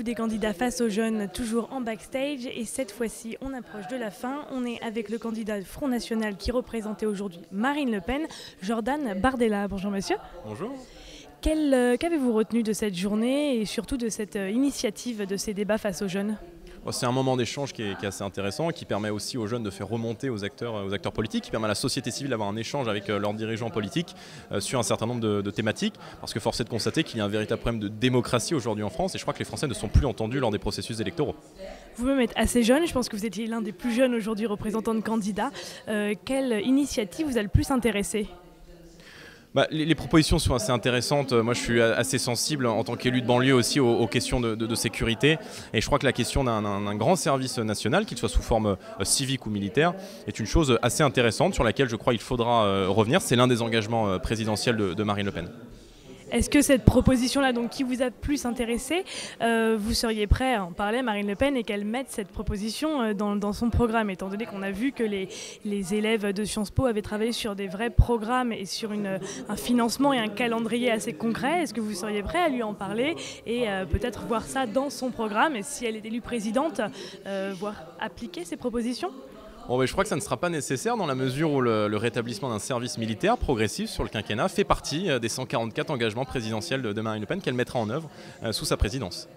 des candidats face aux jeunes, toujours en backstage. Et cette fois-ci, on approche de la fin. On est avec le candidat Front National qui représentait aujourd'hui Marine Le Pen, Jordan Bardella. Bonjour monsieur. Bonjour. Qu'avez-vous retenu de cette journée et surtout de cette initiative de ces débats face aux jeunes ? C'est un moment d'échange qui est assez intéressant et qui permet aussi aux jeunes de faire remonter aux acteurs politiques, qui permet à la société civile d'avoir un échange avec leurs dirigeants politiques sur un certain nombre de thématiques, parce que force est de constater qu'il y a un véritable problème de démocratie aujourd'hui en France et je crois que les Français ne sont plus entendus lors des processus électoraux. Vous-même êtes assez jeune, je pense que vous étiez l'un des plus jeunes aujourd'hui représentants de candidats. Quelle initiative vous a le plus intéressé ? Les propositions sont assez intéressantes. Moi, je suis assez sensible en tant qu'élu de banlieue aussi aux questions de sécurité. Et je crois que la question d'un grand service national, qu'il soit sous forme civique ou militaire, est une chose assez intéressante sur laquelle je crois qu'il faudra revenir. C'est l'un des engagements présidentiels de Marine Le Pen. Est-ce que cette proposition-là, donc, qui vous a plus intéressé, vous seriez prêt à en parler à Marine Le Pen et qu'elle mette cette proposition dans son programme, étant donné qu'on a vu que les élèves de Sciences Po avaient travaillé sur des vrais programmes et sur un financement et un calendrier assez concret? Est-ce que vous seriez prêt à lui en parler et peut-être voir ça dans son programme et si elle est élue présidente, voir appliquer ces propositions? Je crois que ça ne sera pas nécessaire dans la mesure où le rétablissement d'un service militaire progressif sur le quinquennat fait partie des 144 engagements présidentiels de Marine Le Pen qu'elle mettra en œuvre sous sa présidence.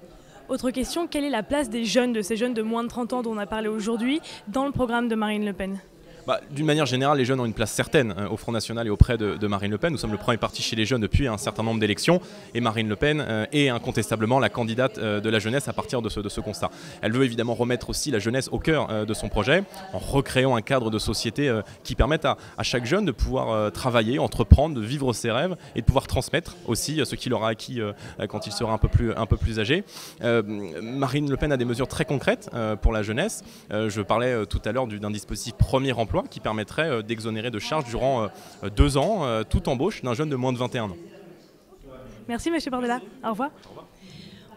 Autre question, quelle est la place des jeunes, de ces jeunes de moins de 30 ans dont on a parlé aujourd'hui, dans le programme de Marine Le Pen ? D'une manière générale, les jeunes ont une place certaine au Front National et auprès de Marine Le Pen. Nous sommes le premier parti chez les jeunes depuis un certain nombre d'élections et Marine Le Pen est incontestablement la candidate de la jeunesse à partir de ce constat. Elle veut évidemment remettre aussi la jeunesse au cœur de son projet en recréant un cadre de société qui permette à chaque jeune de pouvoir travailler, entreprendre, de vivre ses rêves et de pouvoir transmettre aussi ce qu'il aura acquis quand il sera un peu plus âgé. Marine Le Pen a des mesures très concrètes pour la jeunesse. Je parlais tout à l'heure d'un dispositif Premier Emploi qui permettrait d'exonérer de charges durant 2 ans toute embauche d'un jeune de moins de 21 ans. Merci monsieur Bardella, au revoir.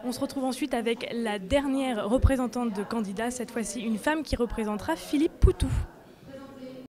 On se retrouve ensuite avec la dernière représentante de candidat, cette fois-ci une femme qui représentera Philippe Poutou.